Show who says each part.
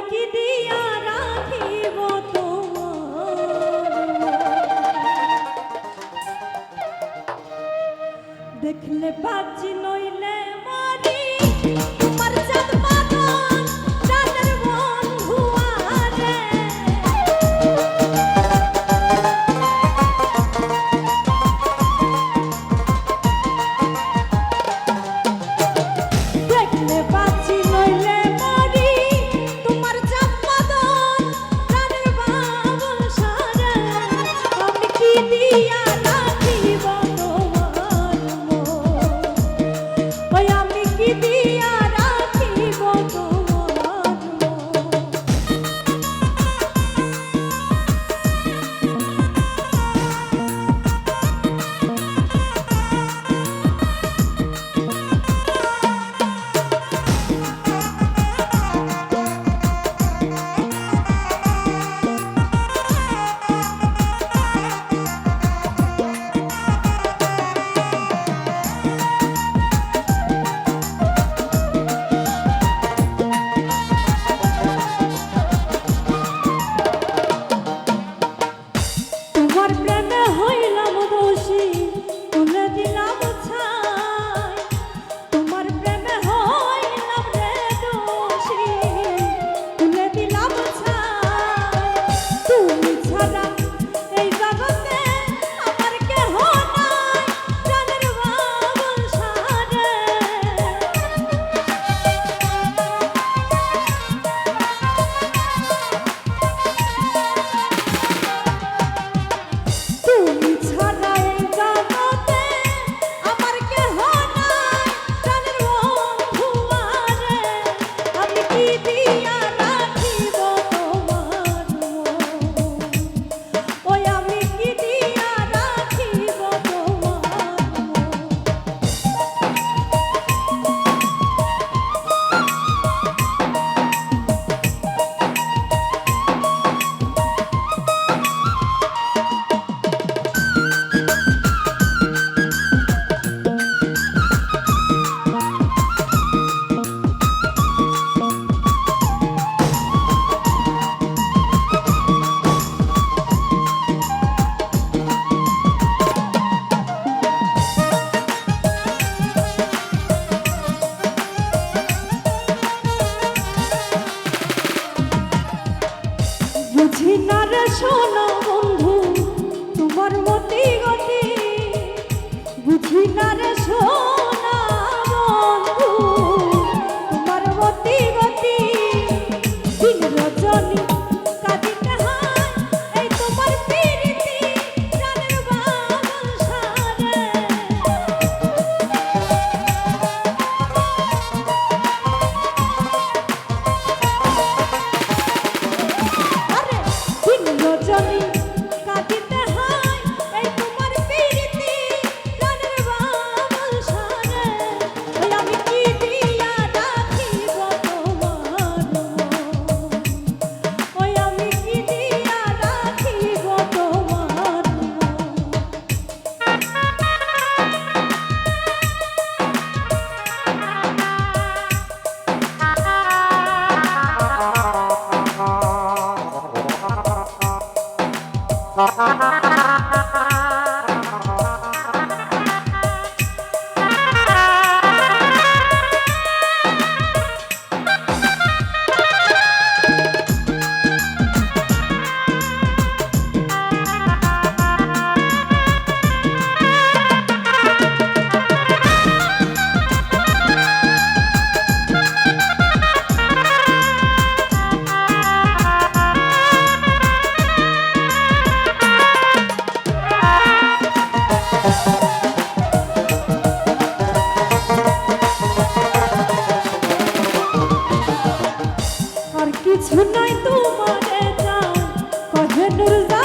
Speaker 1: কি দিয়া রাখিব তোমার দেখলে বাজি নইলে মারি তোমার চাঁদ বাদন চাঁদের বন্ধু আরে দেখলে বাজি নইলে মারি তোমার চাঁদ বাদন চাঁদের বাবন সারে আমি কি দিয়া রাখিব তোমার ওই আমি কি দিয়া রাখিব তোমার তোমার প্রেমে হইলাম দোষী তুলে দিলাম ছাই তোমার প্রেমে হইলাম রে দোষী তুলে দিলাম ছাই তুমি ছাড়া এই জগতে আমার কেহ নাই জানের বাবুল সারে তুমি ছাড়া এই জগতে আমার কেহ নাই জানের বন্ধু আরে আমি কি দিয়া রাখিব তোমার ওই আমি কি দিয়া রাখিব তোমার বুঝি না রে শোনো বন্ধু তোমার মতি গতি বুঝি না রে শোনা বন্ধু তোমার মতি গতি দিন রজনী কাঁদিতে হয় এই তোমার প্রীতি জানের বাবুল সারে আরে দিন রজনী কাঁদিতে হয় এই তোমার প্রীতি জানের বাবুল সারে ওই আমি কি দিয়া রাখিব তোমার ওই আমি কি দিয়া রাখিব তোমার আর কিছু নাই তোমারে চাই কহে নুরজা